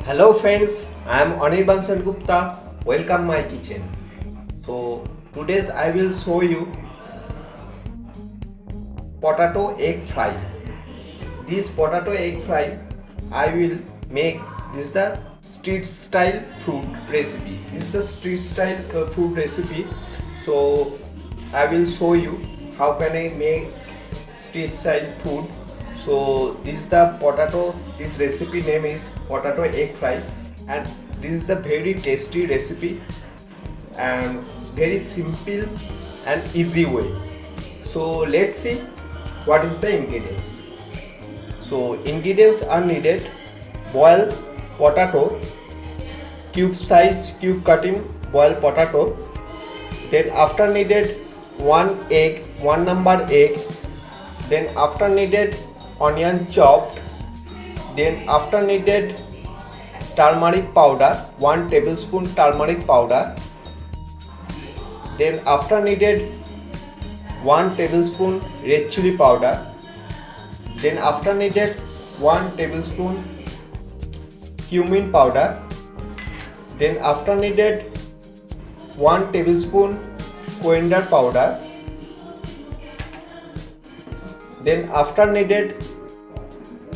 Hello friends, I am Anirban Gupta. Welcome my kitchen. So today's I will show you potato egg fry. This potato egg fry I will make. This is the street style food recipe. This is the street style food recipe. So I will show you how can I make street style food. So this is the potato. This recipe name is potato egg fry, and this is the very tasty recipe and very simple and easy way. So let's see what is the ingredients. So ingredients are needed: boiled potato, cube size cube cutting boiled potato. Then after needed one egg, one number egg. Then after needed onion chopped. Then after needed turmeric powder, 1 tablespoon turmeric powder. Then after needed 1 tablespoon red chili powder. Then after needed 1 tablespoon cumin powder. Then after needed 1 tablespoon coriander powder. Then after needed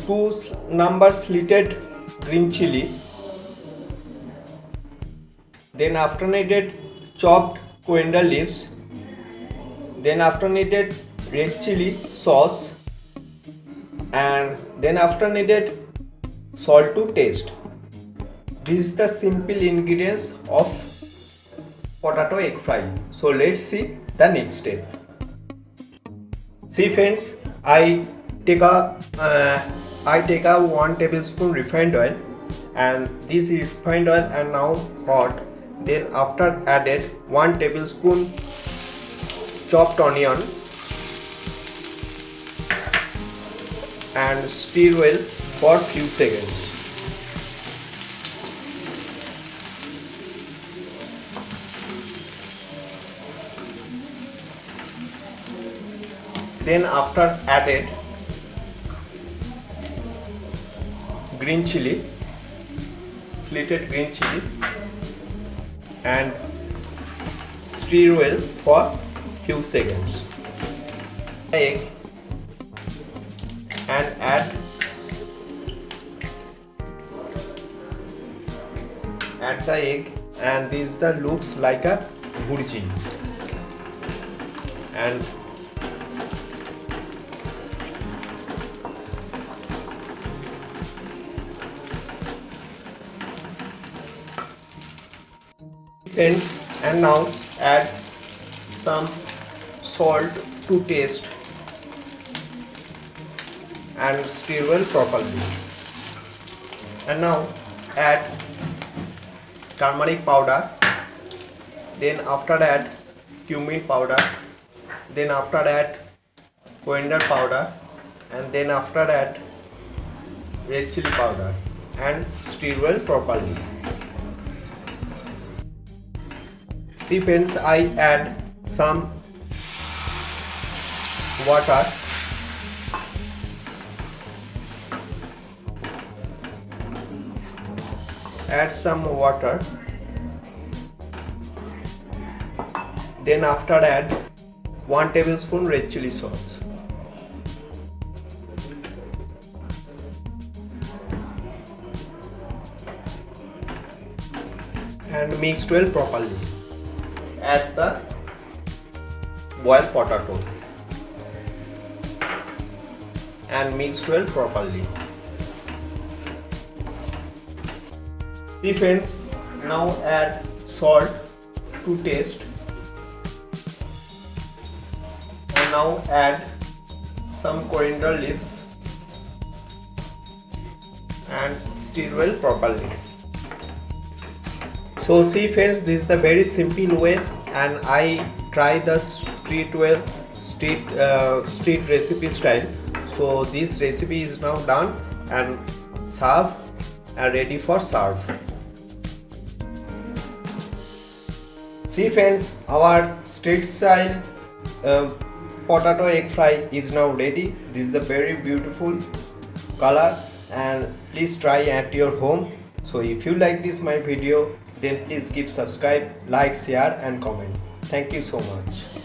2 number slitted green chili. Then after needed chopped coriander leaves. Then after needed red chili sauce, and then after needed salt to taste. This is the simple ingredients of potato egg fry. So let's see the next step. See friends, I take a 1 tablespoon refined oil, and this refined oil and now hot. Then after added 1 tablespoon chopped onion and stir well for few seconds. Then after added green chili, slitted green chili, and stir well for few seconds. Egg and add the egg, and this looks like a bhurji, and and now add some salt to taste and stir well properly. And now add turmeric powder. Then after that cumin powder. Then after that coriander powder, and then after that red chili powder, and stir well properly. See friends, I add some water. Add some water. Then after add 1 tablespoon red chili sauce. And mix well properly. Add the boiled potato and mix well properly. See friends, now add salt to taste, and now add some coriander leaves and stir well properly. So see friends, this is the very simple way, and I try the street recipe style. So this recipe is now done and serve and ready for serve. See friends, our street style potato egg fry is now ready. This is a very beautiful color, and please try at your home. So if you like this my video, then please keep subscribe, like, share and comment. Thank you so much.